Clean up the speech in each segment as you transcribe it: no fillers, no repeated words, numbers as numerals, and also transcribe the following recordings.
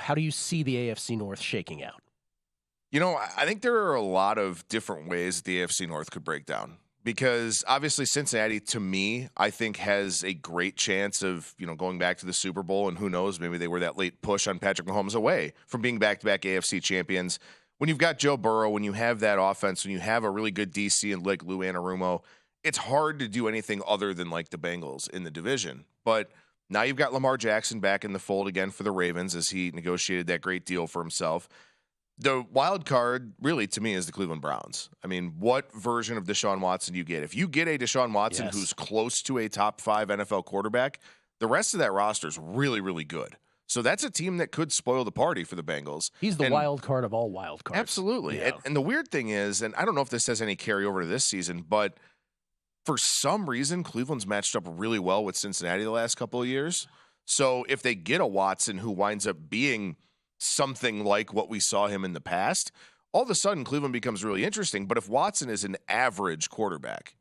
How do you see the AFC North shaking out? I think there are a lot of different ways the AFC North could break down because obviously Cincinnati, to me, I think has a great chance of, going back to the Super Bowl, and who knows, maybe they were that late push on Patrick Mahomes away from being back-to-back AFC champions. When you've got Joe Burrow, when you have that offense, when you have a really good DC and like Lou Anarumo, it's hard to do anything other than like the Bengals in the division. But now you've got Lamar Jackson back in the fold again for the Ravens as he negotiated that great deal for himself. The wild card, really, to me, is the Cleveland Browns. I mean, what version of Deshaun Watson do you get? If you get a Deshaun Watson who's close to a top 5 NFL quarterback, the rest of that roster is really, really good. So that's a team that could spoil the party for the Bengals. He's the wild card of all wild cards. Absolutely. Yeah. And the weird thing is, and I don't know if this has any carryover to this season, but for some reason, Cleveland's matched up really well with Cincinnati the last couple of years. So if they get a Watson who winds up being something like what we saw him in the past, all of a sudden Cleveland becomes really interesting. But if Watson is an average quarterback,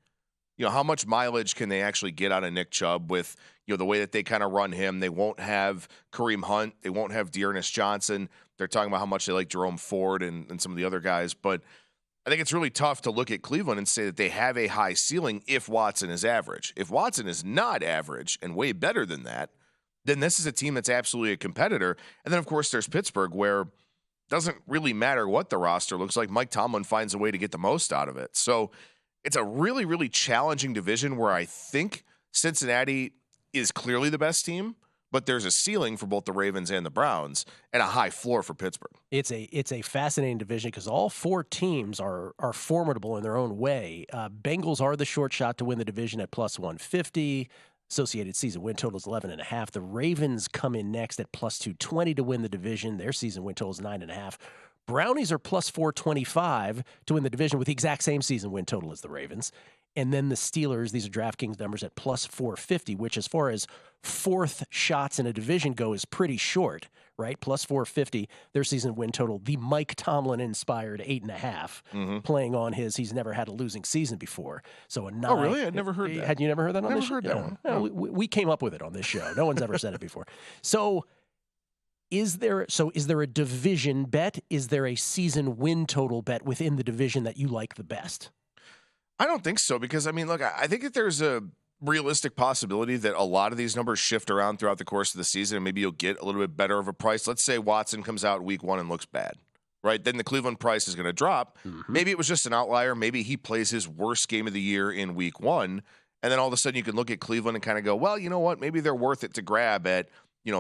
how much mileage can they actually get out of Nick Chubb with, the way that they kind of run him? They won't have Kareem Hunt. They won't have Dearness Johnson. They're talking about how much they like Jerome Ford and some of the other guys. But I think it's really tough to look at Cleveland and say that they have a high ceiling if Watson is average. If Watson is not average and way better than that, then this is a team that's absolutely a competitor. And then, of course, there's Pittsburgh, where it doesn't really matter what the roster looks like. Mike Tomlin finds a way to get the most out of it. So it's a really, really challenging division where I think Cincinnati is clearly the best team, but there's a ceiling for both the Ravens and the Browns and a high floor for Pittsburgh. It's a fascinating division because all 4 teams are formidable in their own way. Bengals are the short shot to win the division at plus 150. Associated season win total is 11.5. The Ravens come in next at plus 220 to win the division. Their season win total is 9.5. Brownies are plus 425 to win the division with the exact same season win total as the Ravens. And then the Steelers, these are DraftKings numbers, at plus 450, which as far as fourth shots in a division go is pretty short, right? Plus 450, their season win total, the Mike Tomlin-inspired 8.5, playing on he's never had a losing season before. So a 9. Oh, really? I'd never heard that. Had you never heard that on never this show? Never heard that one. No, we came up with it on this show. No one's ever said it before. So is there a division bet? Is there a season win total bet within the division that you like the best? I don't think so because, look, I think that there's a realistic possibility that a lot of these numbers shift around throughout the course of the season, and maybe you'll get a little bit better of a price. Let's say Watson comes out week 1 and looks bad, right? Then the Cleveland price is going to drop. Mm-hmm. Maybe it was just an outlier. Maybe he plays his worst game of the year in week 1, and then all of a sudden you can look at Cleveland and kind of go, well, you know what? Maybe they're worth it to grab at,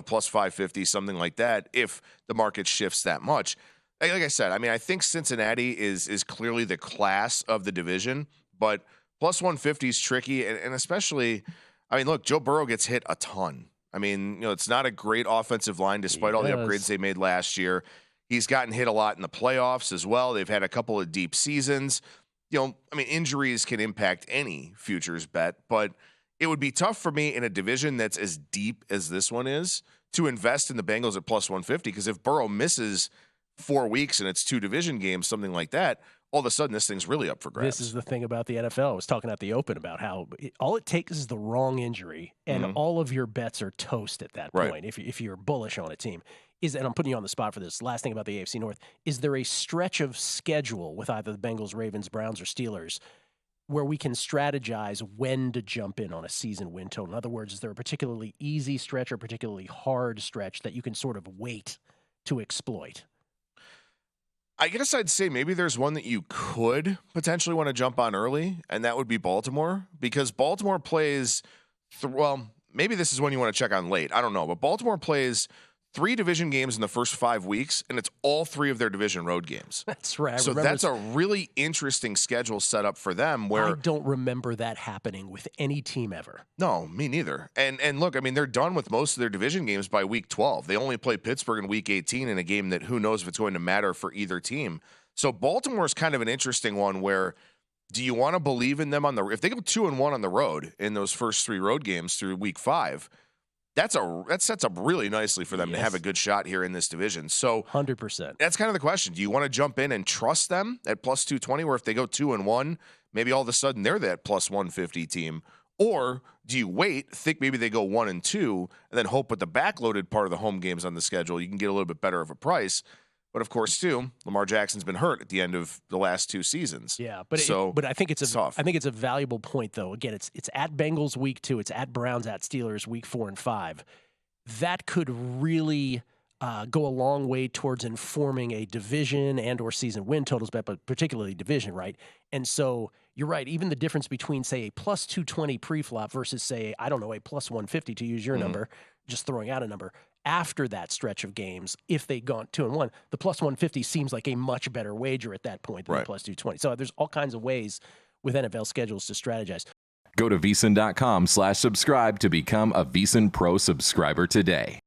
plus 550, something like that, if the market shifts that much. Like I said, I think Cincinnati is clearly the class of the division, but plus 150 is tricky, and especially, look, Joe Burrow gets hit a ton. It's not a great offensive line despite all the upgrades they made last year. He's gotten hit a lot in the playoffs as well. They've had a couple of deep seasons. Injuries can impact any futures bet, but it would be tough for me in a division that's as deep as this one is to invest in the Bengals at plus 150, because if Burrow misses 4 weeks and it's 2 division games, something like that, all of a sudden this thing's really up for grabs. This is the thing about the NFL. I was talking at the Open about how all it takes is the wrong injury, and all of your bets are toast at that point. Right. If you're bullish on a team, and I'm putting you on the spot for this. Last thing about the AFC North, is there a stretch of schedule with either the Bengals, Ravens, Browns, or Steelers where we can strategize when to jump in on a season win total? In other words, is there a particularly easy stretch or particularly hard stretch that you can sort of wait to exploit? I guess I'd say maybe there's one that you could potentially want to jump on early, and that would be Baltimore, because Baltimore plays, maybe this is one you want to check on late. I don't know, but Baltimore plays 3 division games in the first 5 weeks, and it's all 3 of their division road games. That's right. So that's a really interesting schedule set up for them. Where I don't remember that happening with any team ever. No, me neither. And look, they're done with most of their division games by week 12. They only play Pittsburgh in week 18 in a game that who knows if it's going to matter for either team. So Baltimore is kind of an interesting one where, do you want to believe in them if they go 2-1 on the road in those first 3 road games through week 5? That sets up really nicely for them to have a good shot here in this division. So 100%. That's kind of the question. Do you want to jump in and trust them at plus 220, where if they go 2-1, maybe all of a sudden they're that plus 150 team? Or do you wait, think maybe they go 1-2, and then hope with the backloaded part of the home games on the schedule, you can get a little bit better of a price. But of course, too, Lamar Jackson's been hurt at the end of the last 2 seasons. Yeah, but but I think it's tough. I think it's a valuable point, though. Again, it's at Bengals week 2, it's at Browns, at Steelers week 4 and 5. That could really go a long way towards informing a division and or season win totals bet, but particularly division, right? And so you're right. Even the difference between, say, a plus 220 pre-flop versus, say, I don't know, a plus 150 to use your number, just throwing out a number. After that stretch of games, if they've gone 2-1, the plus 150 seems like a much better wager at that point than the plus 220. So there's all kinds of ways with NFL schedules to strategize. Go to VSiN.com/subscribe to become a VSiN Pro subscriber today.